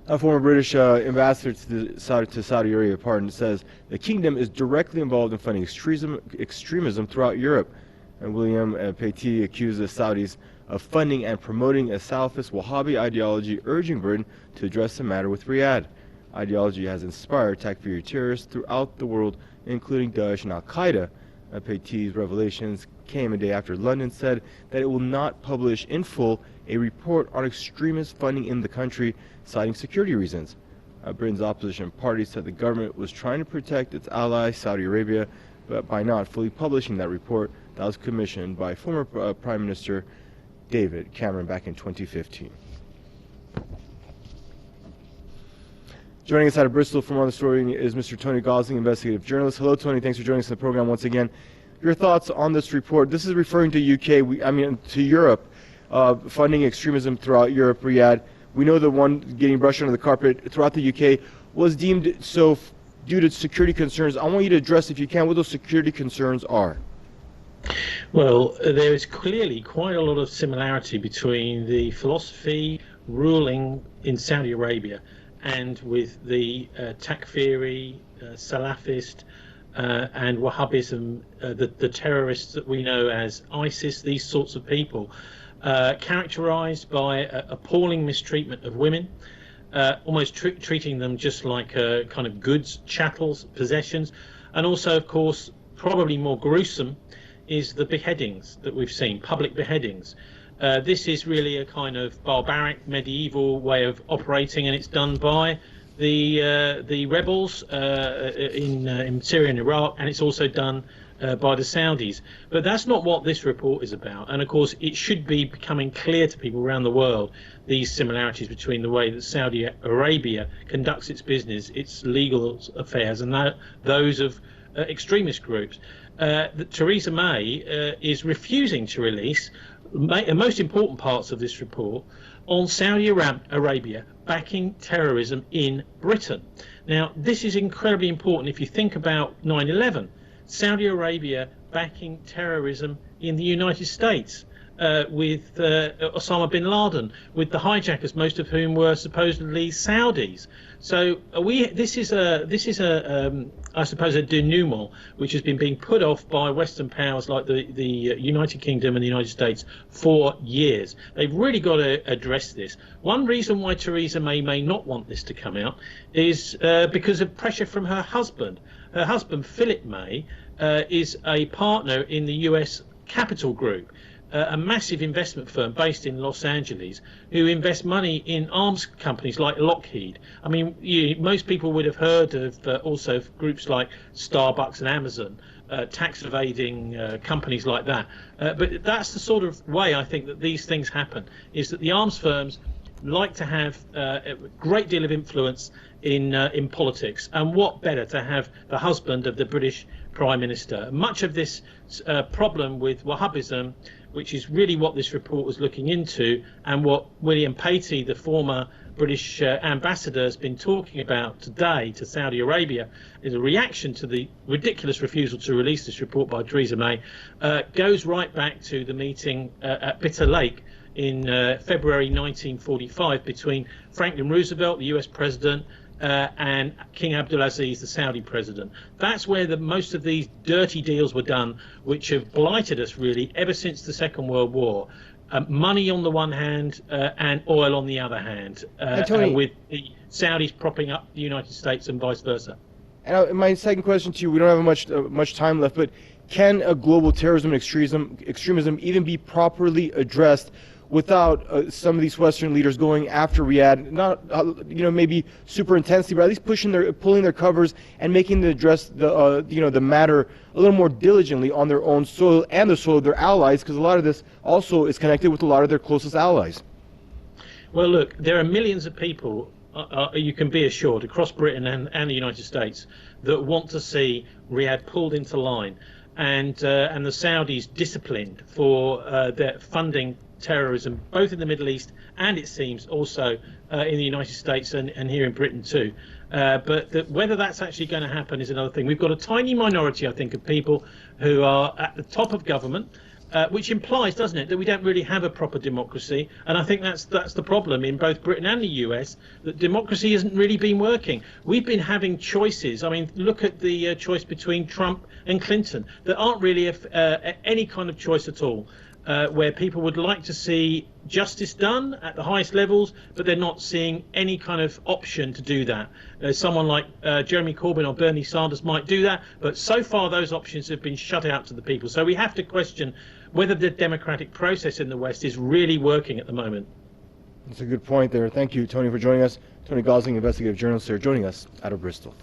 A former British ambassador to Saudi Arabia, says the kingdom is directly involved in funding extremism throughout Europe. And William Patey accused the Saudis of funding and promoting a Salafist Wahhabi ideology, urging Britain to address the matter with Riyadh. Ideology has inspired Takfiri terrorists throughout the world, including Daesh and Al-Qaeda. Patey's revelations came a day after London said that it will not publish in full a report on extremist funding in the country, citing security reasons. Britain's opposition party said the government was trying to protect its ally, Saudi Arabia, but by not fully publishing that report that was commissioned by former Prime Minister David Cameron back in 2015. Joining us out of Bristol for more on the story is Mr. Tony Gosling, investigative journalist. Hello, Tony. Thanks for joining us in the program once again. Your thoughts on this report? This is referring to UK, to Europe, funding extremism throughout Europe, Riyadh. We know the one getting brushed under the carpet throughout the UK was deemed so due to security concerns. I want you to address, if you can, what those security concerns are. Well, there is clearly quite a lot of similarity between the philosophy ruling in Saudi Arabia and with the Takfiri, Salafist, and Wahhabism, the terrorists that we know as ISIS, these sorts of people, characterized by appalling mistreatment of women, almost treating them just like kind of goods, chattels, possessions, and also, of course, probably more gruesome is the beheadings that we've seen, public beheadings. This is really a kind of barbaric medieval way of operating, and it's done by the rebels in Syria and Iraq, and it's also done by the Saudis. But that's not what this report is about. And of course, it should be becoming clear to people around the world, these similarities between the way that Saudi Arabia conducts its business, its legal affairs, and those of extremist groups. That Theresa May is refusing to release the most important parts of this report on Saudi Arabia backing terrorism in Britain. Now, this is incredibly important if you think about 9/11, Saudi Arabia backing terrorism in the United States, with Osama bin Laden, with the hijackers, most of whom were supposedly Saudis. So this is I suppose a denouement which has been being put off by Western powers like the United Kingdom and the United States for years. They've really got to address this. One reason why Theresa May not want this to come out is because of pressure from her husband. Her husband, Philip May, is a partner in the US Capital Group, a massive investment firm based in Los Angeles, who invest money in arms companies like Lockheed. I mean, most people would have heard of also groups like Starbucks and Amazon, tax evading companies like that. But that's the sort of way I think that these things happen, is that the arms firms like to have a great deal of influence in politics. And what better to have the husband of the British Prime Minister? Much of this problem with Wahhabism, which is really what this report was looking into, and what William Patey, the former British ambassador, has been talking about today to Saudi Arabia, is a reaction to the ridiculous refusal to release this report by Theresa May, goes right back to the meeting at Bitter Lake in February 1945 between Franklin Roosevelt, the US president, and King Abdulaziz, the Saudi president. That's where most of these dirty deals were done, which have blighted us really ever since the Second World War. Money on the one hand and oil on the other hand, with the Saudis propping up the United States and vice versa. And my second question to you, we don't have much time left, but can a global terrorism and extremism even be properly addressed without some of these Western leaders going after Riyadh, not maybe super intensely, but at least pulling their covers and making them address the matter a little more diligently on their own soil and the soil of their allies, because a lot of this also is connected with a lot of their closest allies. Well, look, there are millions of people, you can be assured, across Britain and the United States that want to see Riyadh pulled into line and the Saudis disciplined for their funding terrorism, both in the Middle East and, it seems, also in the United States and here in Britain too. But whether that's actually going to happen is another thing. We've got a tiny minority, I think, of people who are at the top of government which implies, doesn't it, that we don't really have a proper democracy. And I think that's the problem in both Britain and the US, that democracy hasn't really been working. We've been having choices. I mean, look at the choice between Trump and Clinton. There aren't really any kind of choice at all. Where people would like to see justice done at the highest levels, but they're not seeing any kind of option to do that. Someone like Jeremy Corbyn or Bernie Sanders might do that, but so far those options have been shut out to the people. So we have to question whether the democratic process in the West is really working at the moment. That's a good point there. Thank you, Tony, for joining us. Tony Gosling, investigative journalist here, joining us out of Bristol.